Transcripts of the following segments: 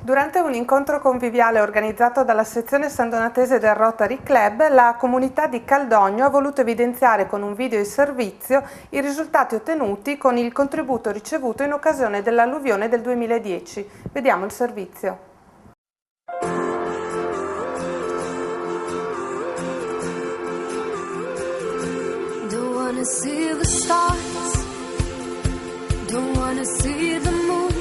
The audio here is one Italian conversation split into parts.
Durante un incontro conviviale organizzato dalla sezione sandonatese del Rotary Club, la comunità di Caldogno ha voluto evidenziare con un video di servizio i risultati ottenuti con il contributo ricevuto in occasione dell'alluvione del 2010. Vediamo il servizio. Don't wanna see the stars, don't wanna see the moon.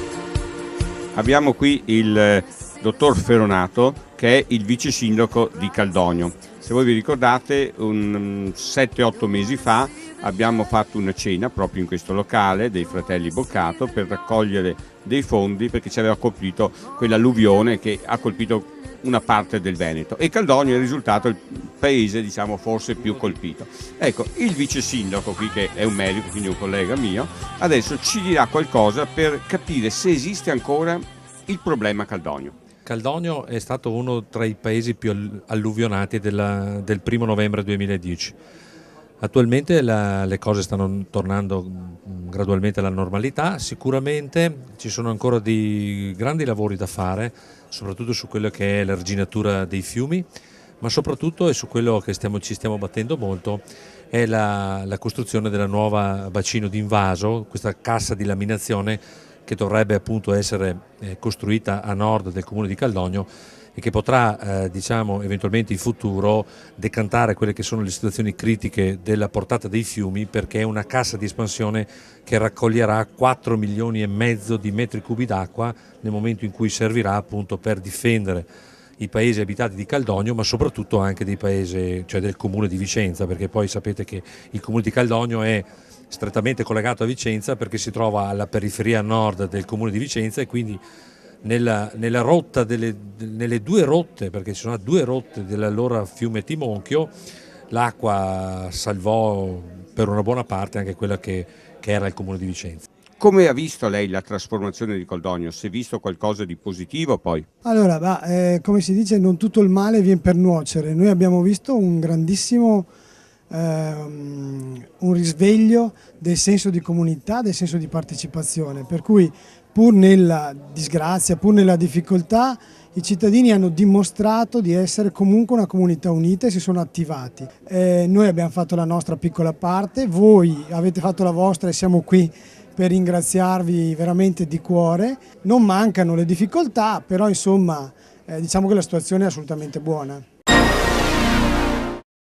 Abbiamo qui il dottor Feronato, che è il vice sindaco di Caldogno. Se voi vi ricordate, 7-8 mesi fa abbiamo fatto una cena proprio in questo locale dei fratelli Boccato per raccogliere dei fondi perché ci aveva colpito quell'alluvione che ha colpito una parte del Veneto, e Caldogno è risultato il paese, diciamo, forse più colpito. Ecco, il vice sindaco qui, che è un medico, quindi un collega mio, adesso ci dirà qualcosa per capire se esiste ancora il problema Caldogno. Caldogno è stato uno tra i paesi più alluvionati del 1° novembre 2010. Attualmente le cose stanno tornando gradualmente alla normalità, sicuramente ci sono ancora dei grandi lavori da fare, soprattutto su quello che è l'arginatura dei fiumi, ma soprattutto e su quello che ci stiamo battendo molto è la costruzione della nuova bacino d'invaso, questa cassa di laminazione che dovrebbe appunto essere costruita a nord del comune di Caldogno e che potrà diciamo eventualmente in futuro decantare quelle che sono le situazioni critiche della portata dei fiumi, perché è una cassa di espansione che raccoglierà 4,5 milioni di metri cubi d'acqua nel momento in cui servirà appunto per difendere i paesi abitati di Caldogno, ma soprattutto anche dei paesi, cioè del comune di Vicenza, perché poi sapete che il comune di Caldogno è strettamente collegato a Vicenza perché si trova alla periferia nord del comune di Vicenza, e quindi nelle due rotte, perché ci sono 2 rotte dell'allora fiume Timonchio, l'acqua salvò per una buona parte anche quella che era il comune di Vicenza. Come ha visto lei la trasformazione di Caldogno? Si è visto qualcosa di positivo poi? Allora, come si dice, non tutto il male viene per nuocere. Noi abbiamo visto un grandissimo un risveglio del senso di comunità, del senso di partecipazione, per cui pur nella disgrazia, pur nella difficoltà, i cittadini hanno dimostrato di essere comunque una comunità unita e si sono attivati. Noi abbiamo fatto la nostra piccola parte, voi avete fatto la vostra e siamo qui per ringraziarvi veramente di cuore. Non mancano le difficoltà, però insomma diciamo che la situazione è assolutamente buona.